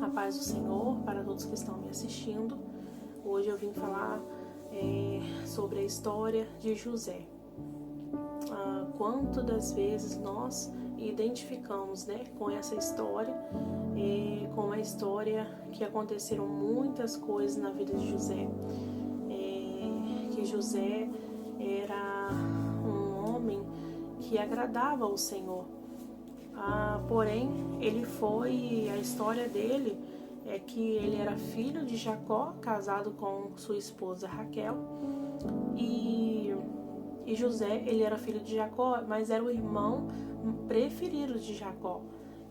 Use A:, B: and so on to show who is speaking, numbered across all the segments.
A: A paz do Senhor para todos que estão me assistindo. Hoje eu vim falar sobre a história de José. Quanto das vezes nós identificamos, com essa história, com a história que aconteceram muitas coisas na vida de José. Que José era um homem que agradava ao Senhor. Porém, a história dele é que ele era filho de Jacó, casado com sua esposa Raquel, e José, ele era filho de Jacó, mas era o irmão preferido de Jacó.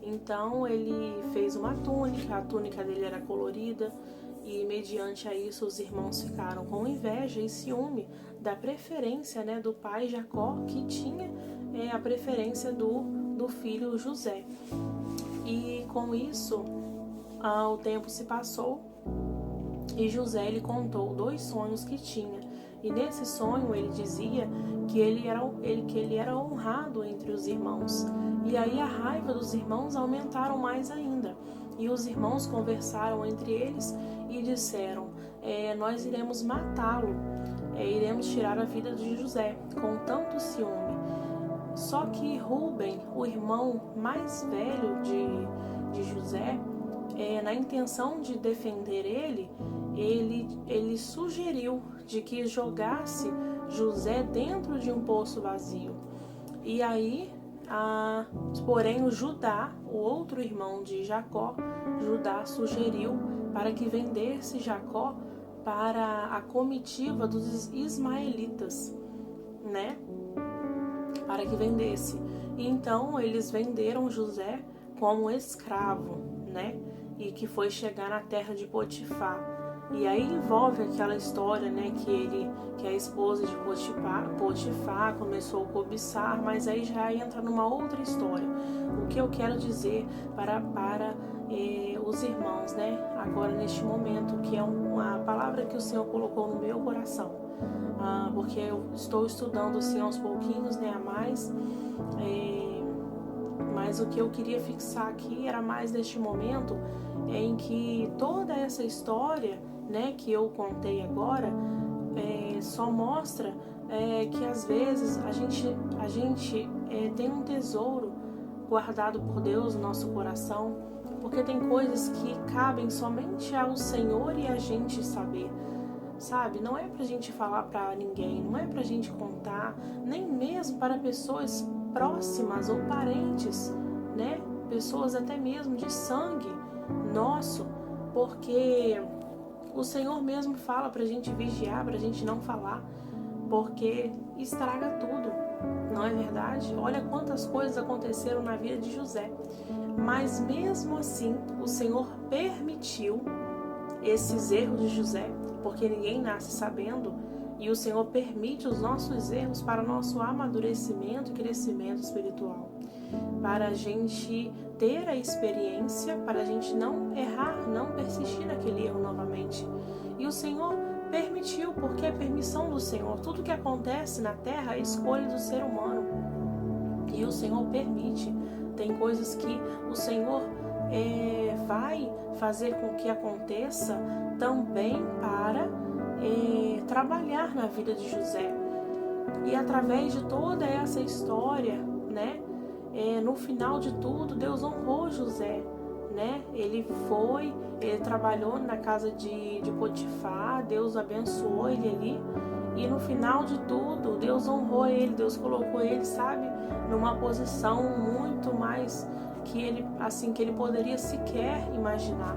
A: Então ele fez uma túnica, a túnica dele era colorida, e mediante a isso os irmãos ficaram com inveja e ciúme da preferência do pai Jacó, que tinha a preferência do filho José. E com isso o tempo se passou e José ele contou 2 sonhos que tinha, e nesse sonho ele dizia que ele era honrado entre os irmãos. E aí a raiva dos irmãos aumentaram mais ainda, e os irmãos conversaram entre eles e disseram: nós iremos matá-lo, iremos tirar a vida de José com tanto ciúme. Só que Rúben, o irmão mais velho de José, na intenção de defender ele sugeriu de que jogasse José dentro de um poço vazio. E aí, porém, o Judá, o outro irmão de Jacó, Judá sugeriu para que vendesse Jacó para a comitiva dos ismaelitas, para que vendesse. E então eles venderam José como escravo, e que foi chegar na terra de Potifar. E aí envolve aquela história, que a esposa de Potifar começou a cobiçar, mas aí já entra numa outra história. O que eu quero dizer para os irmãos, agora neste momento, que é uma palavra que o Senhor colocou no meu coração, porque eu estou estudando assim aos pouquinhos, a mais, mas o que eu queria fixar aqui era mais neste momento em que toda essa história, que eu contei agora, só mostra que às vezes a gente tem um tesouro guardado por Deus no nosso coração, porque tem coisas que cabem somente ao Senhor e a gente saber, sabe? Não é pra gente falar pra ninguém, não é pra gente contar, nem mesmo para pessoas próximas ou parentes, pessoas até mesmo de sangue nosso, porque o Senhor mesmo fala pra gente vigiar, pra gente não falar, porque estraga tudo, não é verdade? Olha quantas coisas aconteceram na vida de José, mas mesmo assim o Senhor permitiu esses erros de José, porque ninguém nasce sabendo, e o Senhor permite os nossos erros para nosso amadurecimento e crescimento espiritual, para a gente ter a experiência, para a gente não errar, não persistir naquele erro novamente. E o Senhor permitiu, porque é permissão do Senhor. Tudo que acontece na terra é escolha do ser humano, e o Senhor permite. Tem coisas que o Senhor vai fazer com que aconteça também para trabalhar na vida de José. E através de toda essa história, no final de tudo, Deus honrou José, ele trabalhou na casa de Potifar, Deus abençoou ele ali, e no final de tudo, Deus honrou ele, Deus colocou ele, numa posição muito mais que ele poderia sequer imaginar.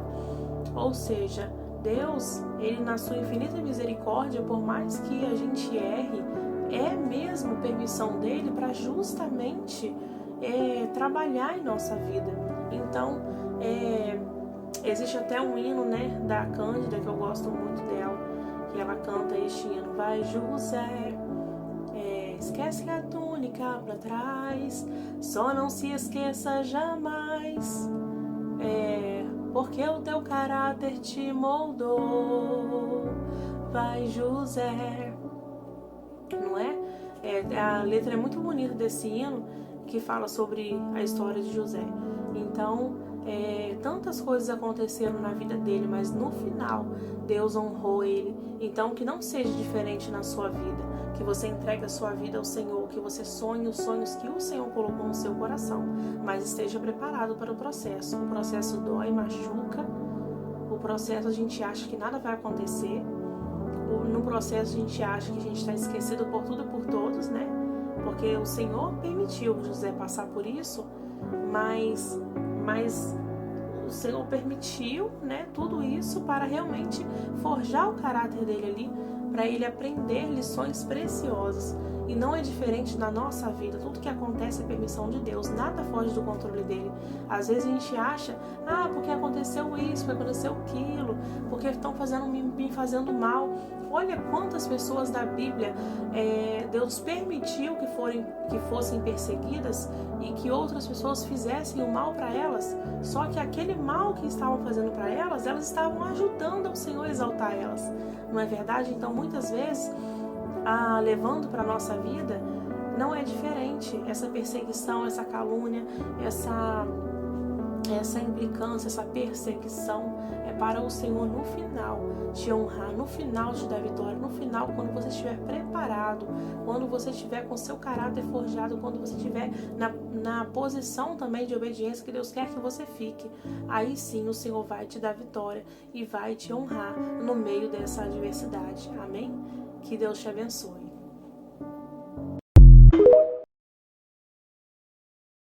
A: Ou seja, Deus, ele na sua infinita misericórdia, por mais que a gente erre, é mesmo permissão dele para justamente trabalhar em nossa vida. Então, existe até um hino, da Cândida, que eu gosto muito dela, que ela canta este hino: vai José, esquece a túnica pra trás, só não se esqueça jamais, porque o teu caráter te moldou. Vai José, não é? A letra é muito bonita desse hino, que fala sobre a história de José. Então, tantas coisas aconteceram na vida dele, mas no final Deus honrou ele. Então que não seja diferente na sua vida, que você entregue a sua vida ao Senhor, que você sonhe os sonhos que o Senhor colocou no seu coração, mas esteja preparado para o processo. O processo dói, machuca, o processo a gente acha que nada vai acontecer, no processo a gente acha que a gente está esquecido por tudo e por todos, né? Porque o Senhor permitiu José passar por isso, mas o Senhor permitiu, né, tudo isso para realmente forjar o caráter dele ali, para ele aprender lições preciosas. E não é diferente na nossa vida. Tudo que acontece é permissão de Deus, nada foge do controle dele. Às vezes a gente acha, porque aconteceu isso, porque aconteceu aquilo, porque estão me fazendo mal. Olha quantas pessoas da Bíblia Deus permitiu que fossem perseguidas e que outras pessoas fizessem o mal para elas. Só que aquele mal que estavam fazendo para elas estavam ajudando o Senhor a exaltar elas. Não é verdade? Então, muitas vezes, levando para a nossa vida, não é diferente. Essa perseguição, essa calúnia, essa implicância, essa perseguição é para o Senhor no final te honrar, no final te dar vitória, no final, quando você estiver preparado, quando você estiver com seu caráter forjado, quando você estiver na posição também de obediência que Deus quer que você fique, aí sim o Senhor vai te dar vitória e vai te honrar no meio dessa adversidade. Amém? Que Deus te abençoe.